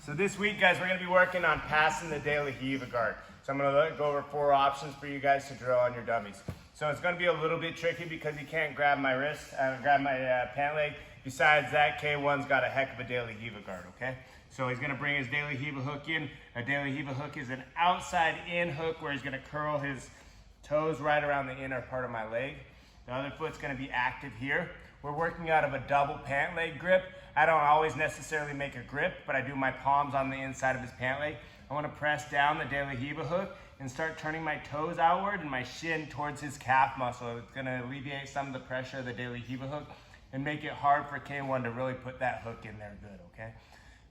So this week, guys, we're gonna be working on passing the daily Riva Guard. So I'm gonna go over 4 options for you guys to drill on your dummies. So it's gonna be a little bit tricky because he can't grab my wrist, grab my pant leg. Besides that, K1's got a heck of a daily Riva Guard, okay? So he's gonna bring his daily Riva hook in. A daily Riva hook is an outside in hook where he's gonna curl his toes right around the inner part of my leg. The other foot's gonna be active here. We're working out of a double pant leg grip. I don't always necessarily make a grip, but I do my palms on the inside of his pant leg. I wanna press down the daily Riva hook and start turning my toes outward and my shin towards his calf muscle. It's gonna alleviate some of the pressure of the daily Riva hook and make it hard for K1 to really put that hook in there good, okay?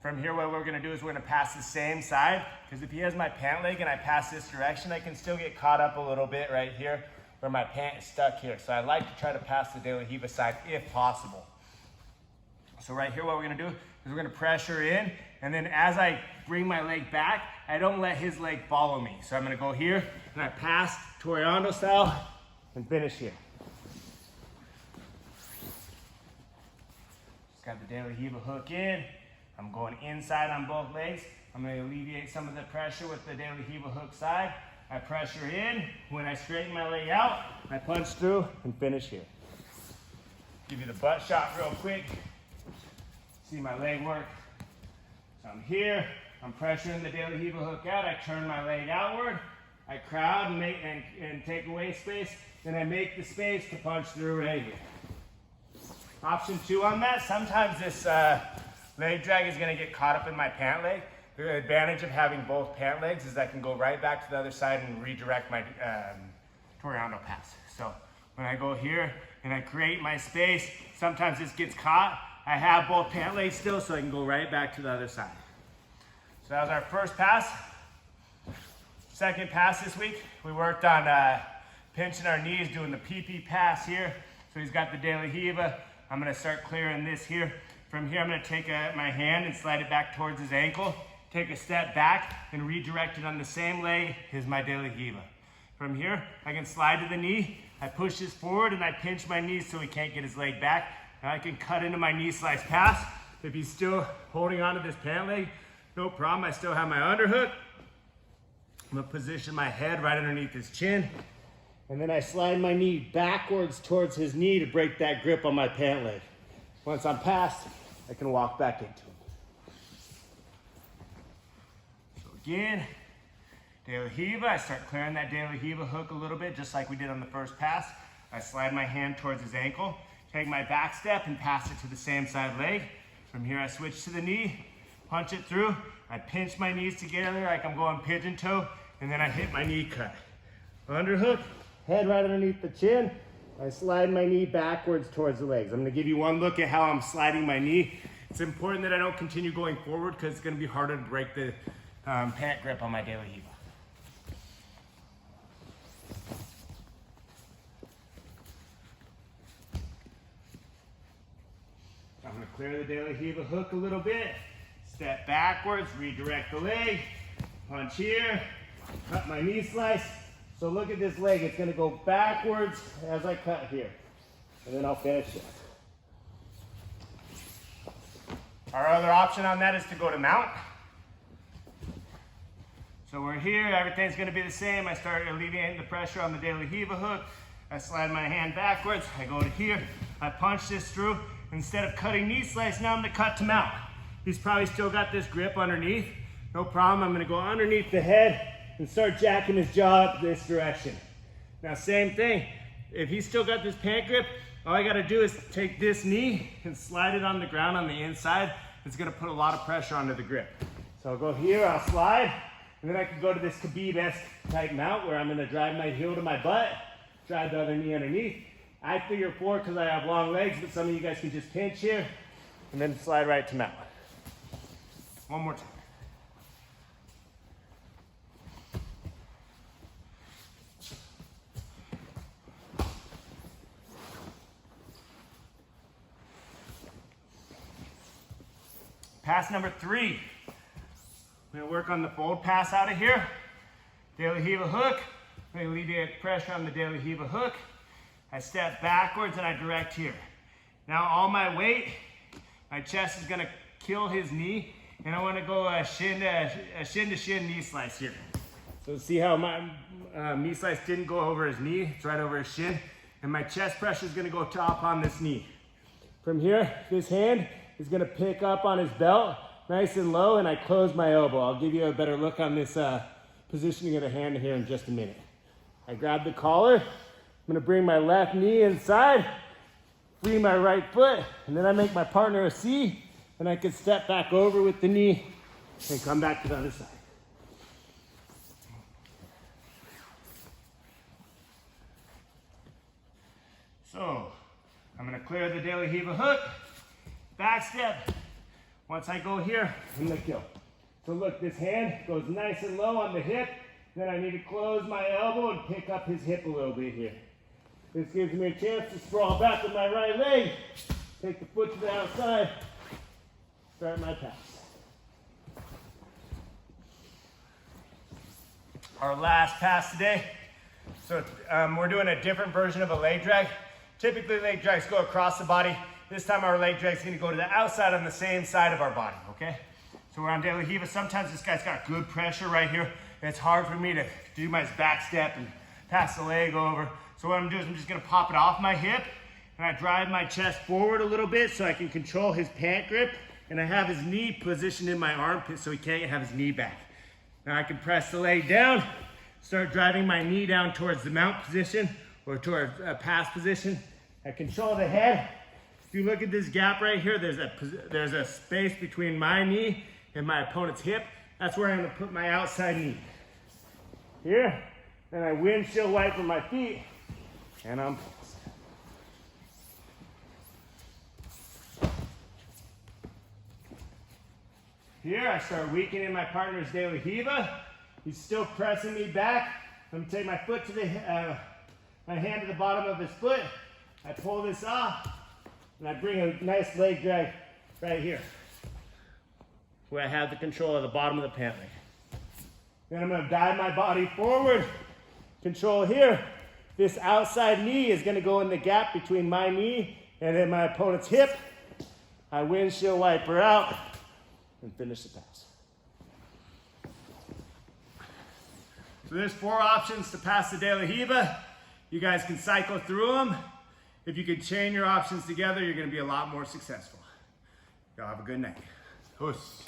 From here, what we're gonna do is we're gonna pass the same side, because if he has my pant leg and I pass this direction, I can still get caught up a little bit right here where my pant is stuck here. So I like to try to pass the daily Riva side if possible. So right here, what we're gonna do is we're gonna pressure in, and then as I bring my leg back, I don't let his leg follow me. So I'm gonna go here, and I pass Toriano style, and finish here. Just got the daily Riva hook in. I'm going inside on both legs. I'm gonna alleviate some of the pressure with the daily Riva hook side. I pressure in. When I straighten my leg out, I punch through and finish here. Give you the butt shot real quick. See my leg work. So I'm here, I'm pressuring the daily Riva hook out. I turn my leg outward. I crowd and take away space. Then I make the space to punch through right here. Option 2 on that, sometimes this leg drag is gonna get caught up in my pant leg. The advantage of having both pant legs is I can go right back to the other side and redirect my Toriano pass. So when I go here and I create my space, sometimes this gets caught. I have both pant legs still, so I can go right back to the other side. So that was our first pass. Second pass this week, we worked on pinching our knees, doing the PP pass here. So he's got the daily Riva. I'm gonna start clearing this here. From here, I'm gonna take my hand and slide it back towards his ankle, take a step back and redirect it on the same leg as my daily Riva. From here, I can slide to the knee. I push this forward and I pinch my knees so he can't get his leg back. Now I can cut into my knee slice pass. If he's still holding onto this pant leg, no problem. I still have my underhook. I'm gonna position my head right underneath his chin. And then I slide my knee backwards towards his knee to break that grip on my pant leg. Once I'm past, I can walk back into him. So again, daily Riva, I start clearing that daily Riva hook a little bit, just like we did on the first pass. I slide my hand towards his ankle, take my back step and pass it to the same side leg. From here, I switch to the knee, punch it through. I pinch my knees together like I'm going pigeon toe, and then I hit my knee cut. Underhook, head right underneath the chin. I slide my knee backwards towards the legs. I'm gonna give you one look at how I'm sliding my knee. It's important that I don't continue going forward because it's gonna be harder to break the pant grip on my daily Riva. I'm gonna clear the daily Riva hook a little bit, step backwards, redirect the leg, punch here, cut my knee slice. So look at this leg, it's gonna go backwards as I cut here. And then I'll finish it. Our other option on that is to go to mount. So we're here, everything's gonna be the same. I start alleviating the pressure on the daily Riva hook. I slide my hand backwards, I go to here, I punch this through. Instead of cutting knee slice, now I'm gonna cut to mount. He's probably still got this grip underneath. No problem, I'm gonna go underneath the head and start jacking his jaw up this direction. Now same thing, if he's still got this pant grip, all I gotta do is take this knee and slide it on the ground on the inside. It's gonna put a lot of pressure onto the grip. So I'll go here, I'll slide, and then I can go to this Khabib-esque type mount where I'm gonna drive my heel to my butt, drive the other knee underneath. I figure 4 because I have long legs, but some of you guys can just pinch here and then slide right to mount. One more time. Pass number 3. We're gonna work on the fold pass out of here. Daily Riva hook. I'm gonna alleviate pressure on the daily Riva hook. I step backwards and I direct here. Now all my weight, my chest is gonna kill his knee and I want to go a shin to shin knee slice here. So see how my knee slice didn't go over his knee, it's right over his shin, and my chest pressure is going to go top on this knee. From here, this hand is going to pick up on his belt, nice and low, and I close my elbow. I'll give you a better look on this positioning of the hand here in just a minute. I grab the collar, I'm going to bring my left knee inside, free my right foot, and then I make my partner a C, and I can step back over with the knee and come back to the other side. So, I'm going to clear the daily Riva hook, back step. Once I go here, I'm going to kill. So look, this hand goes nice and low on the hip, then I need to close my elbow and pick up his hip a little bit here. This gives me a chance to sprawl back with my right leg, take the foot to the outside, start my pass. Our last pass today. So we're doing a different version of a leg drag. Typically leg drags go across the body. This time our leg drag is going to go to the outside on the same side of our body, okay? So we're on daily Riva. Sometimes this guy's got good pressure right here. And it's hard for me to do my back step and pass the leg over. So what I'm doing is I'm just going to pop it off my hip, and I drive my chest forward a little bit so I can control his pant grip, and I have his knee positioned in my armpit so he can't have his knee back. Now I can press the leg down, start driving my knee down towards the mount position or towards a pass position. I control the head. If you look at this gap right here, there's a space between my knee and my opponent's hip. That's where I'm going to put my outside knee. Here, then I windshield wiper my feet, and I'm paused. Here, I start weakening my partner's daily Riva. He's still pressing me back. I'm going to take my foot to my hand to the bottom of his foot. I pull this off, and I bring a nice leg drag right here, where I have the control of the bottom of the pant leg. Then I'm going to dive my body forward, control here. This outside knee is going to go in the gap between my knee and then my opponent's hip. I windshield wiper out and finish the pass. So there's 4 options to pass the daily Riva. You guys can cycle through them. If you can chain your options together, you're going to be a lot more successful. Y'all have a good night. Hus.